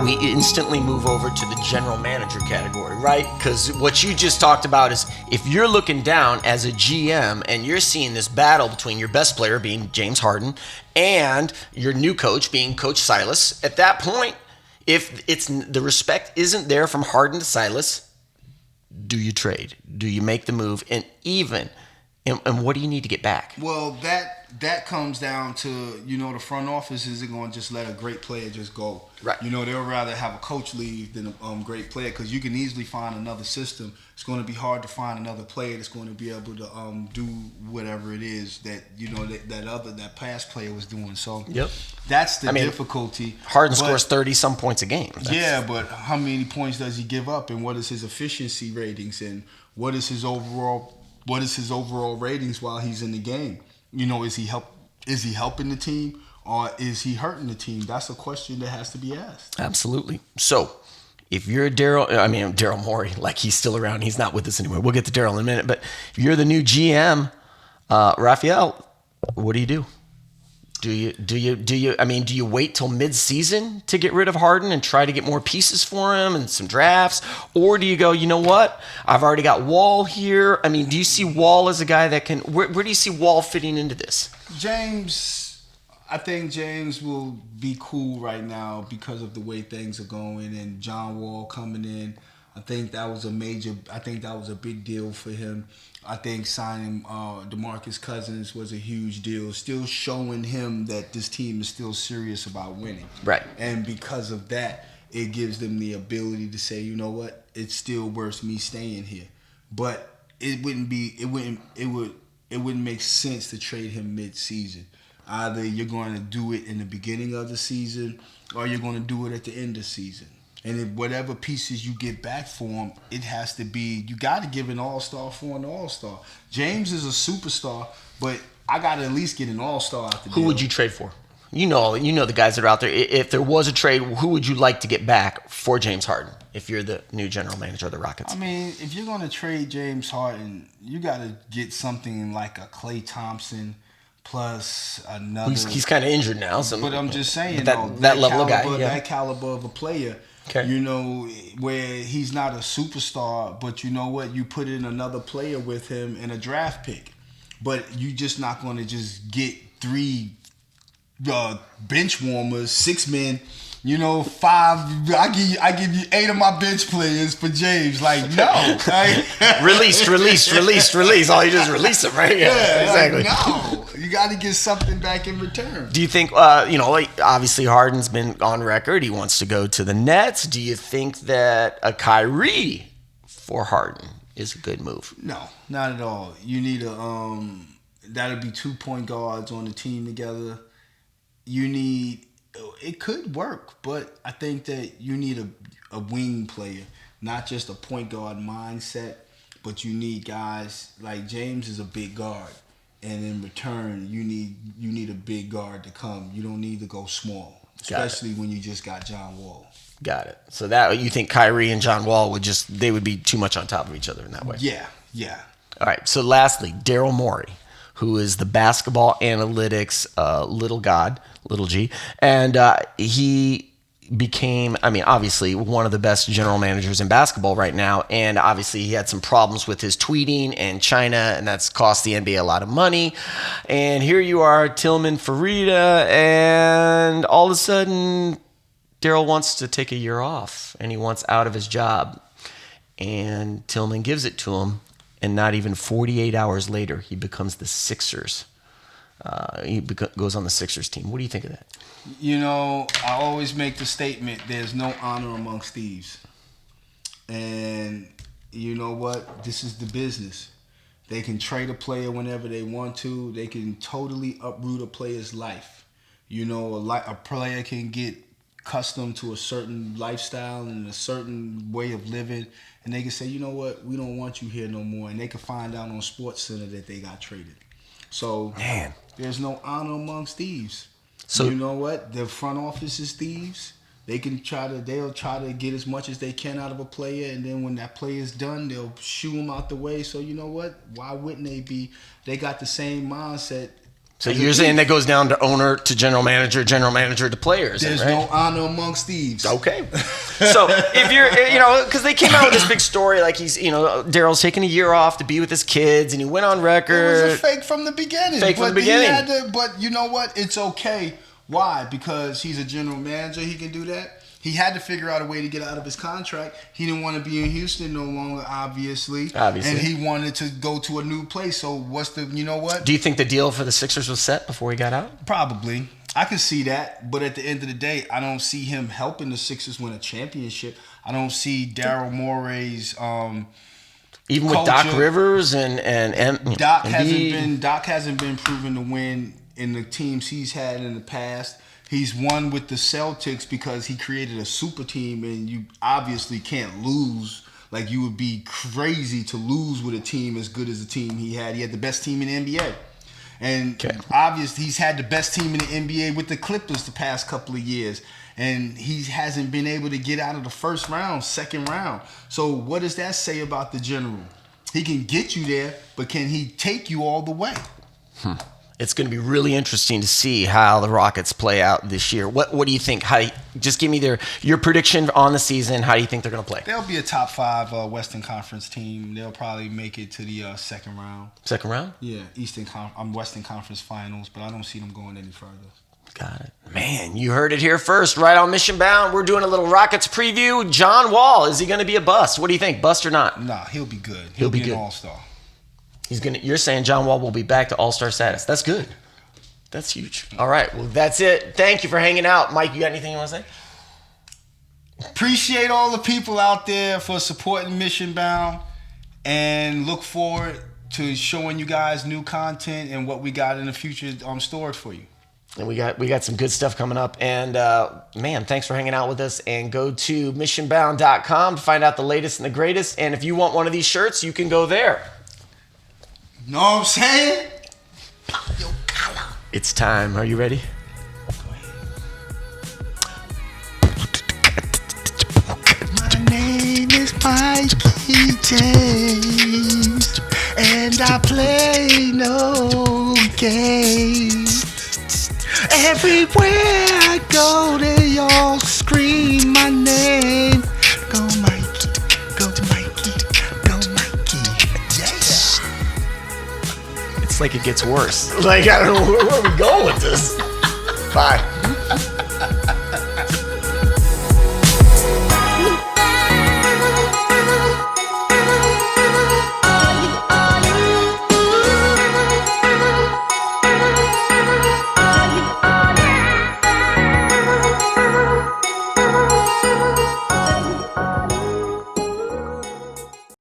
now we instantly move over to the general manager category, right? Because what you just talked about is if you're looking down as a GM and you're seeing this battle between your best player being James Harden and your new coach being Coach Silas, at that point, if it's the respect isn't there from Harden to Silas, do you trade? Do you make the move? And what do you need to get back? Well, that comes down to, the front office isn't going to just let a great player just go. Right. They'll rather have a coach leave than a great player, because you can easily find another system. It's going to be hard to find another player that's going to be able to do whatever it is that that past player was doing. So yep. That's the difficulty. Harden scores 30-some points a game. Yeah, but how many points does he give up, and what is his efficiency ratings, and what is his overall ratings while he's in the game? Is he helping the team, or is he hurting the team? That's a question that has to be asked. Absolutely. So, if you're Daryl Morey, like he's still around, he's not with us anymore. We'll get to Daryl in a minute, but if you're the new GM, Raphael, what do you do? Do you wait till mid-season to get rid of Harden and try to get more pieces for him and some drafts? Or do you go, you know what? I've already got Wall here. Do you see Wall as a guy that can... Where do you see Wall fitting into this? I think James will be cool right now because of the way things are going, and John Wall coming in. I think that was a big deal for him. I think signing DeMarcus Cousins was a huge deal, still showing him that this team is still serious about winning. Right. And because of that, it gives them the ability to say, you know what, it's still worth me staying here. But it wouldn't make sense to trade him mid-season. Either you're going to do it in the beginning of the season, or you're going to do it at the end of the season. And if whatever pieces you get back for him, it has to be, you got to give an all-star for an all-star. James is a superstar, but I got to at least get an all-star out the deal. Who would you trade for? You know the guys that are out there. If there was a trade, who would you like to get back for James Harden if you're the new general manager of the Rockets? If you're going to trade James Harden, you got to get something like a Klay Thompson plus another. He's kind of injured now. But I'm just saying, that level of guy. Yeah. That caliber of a player. Okay. Where he's not a superstar, but you know what? You put in another player with him and a draft pick. But you just not going to just get 3 bench warmers, 6 men, 5. I give you 8 of my bench players for James. Like, no. Released. All you do is release them, right? Yeah, exactly. Like, no. You got to get something back in return. Do you think, obviously Harden's been on record. He wants to go to the Nets. Do you think that a Kyrie for Harden is a good move? No, not at all. You need that'll be 2 point guards on the team together. It could work, but I think that you need a wing player, not just a point guard mindset, but you need guys like James is a big guard. And in return, you need a big guard to come. You don't need to go small, especially when you just got John Wall. Got it. So that you think Kyrie and John Wall they would be too much on top of each other in that way? Yeah. All right. So lastly, Daryl Morey, who is the basketball analytics little god, little G, and he became, obviously one of the best general managers in basketball right now. And obviously he had some problems with his tweeting and China, and that's cost the NBA a lot of money. And here you are, Tillman Fertitta, and all of a sudden Daryl wants to take a year off and he wants out of his job. And Tillman gives it to him. And not even 48 hours later, he becomes the Sixers. Goes on the Sixers team. What do you think of that? I always make the statement, there's no honor amongst thieves. And you know what? This is the business. They can trade a player whenever they want to. They can totally uproot a player's life. A player can get accustomed to a certain lifestyle and a certain way of living, and they can say, you know what, we don't want you here no more. And they can find out on SportsCenter that they got traded. So, man, there's no honor amongst thieves. So you know what? The front office is thieves. They'll try to get as much as they can out of a player, and then when that player's done, they'll shoo him out the way. So you know what? Why wouldn't they be? They got the same mindset So you're saying that goes down to owner to general manager to players. There's right? no honor amongst thieves. Okay. So if you're, because they came out with this big story, like Daryl's taking a year off to be with his kids, and he went on record. It was a fake from the beginning. But you know what? It's okay. Why? Because he's a general manager. He can do that. He had to figure out a way to get out of his contract. He didn't want to be in Houston no longer, obviously. And he wanted to go to a new place. So you know what? Do you think the deal for the Sixers was set before he got out? Probably. I can see that. But at the end of the day, I don't see him helping the Sixers win a championship. I don't see Daryl Morey's even with culture. Doc Rivers and Doc hasn't been proven to win in the teams he's had in the past. He's won with the Celtics because he created a super team, and you obviously can't lose. Like, you would be crazy to lose with a team as good as the team he had. He had the best team in the NBA. And obviously, he's had the best team in the NBA with the Clippers the past couple of years. And he hasn't been able to get out of the first round, second round. So what does that say about the general? He can get you there, but can he take you all the way? It's going to be really interesting to see how the Rockets play out this year. What do you think? Just give me your prediction on the season. How do you think they're going to play? They'll be a top 5 Western Conference team. They'll probably make it to the second round. Second round? Yeah, Western Conference Finals, but I don't see them going any further. Got it. Man, you heard it here first, right on Mission Bound. We're doing a little Rockets preview. John Wall, is he going to be a bust? What do you think, bust or not? Nah, he'll be good. He'll be good. An all-star. You're saying John Wall will be back to all-star status. That's good. That's huge. All right. Well, that's it. Thank you for hanging out. Mike, you got anything you want to say? Appreciate all the people out there for supporting Mission Bound, and look forward to showing you guys new content and what we got in the future stored for you. And we got some good stuff coming up. And man, thanks for hanging out with us. And go to missionbound.com to find out the latest and the greatest. And if you want one of these shirts, you can go there. Know what I'm saying? It's time. Are you ready? My name is Mikey James, and I play no games. Everywhere I go, they all scream my name. Go Mikey, go Mikey, go Mikey. Yes. It's like it gets worse. Like, I don't know where we going with this. Bye.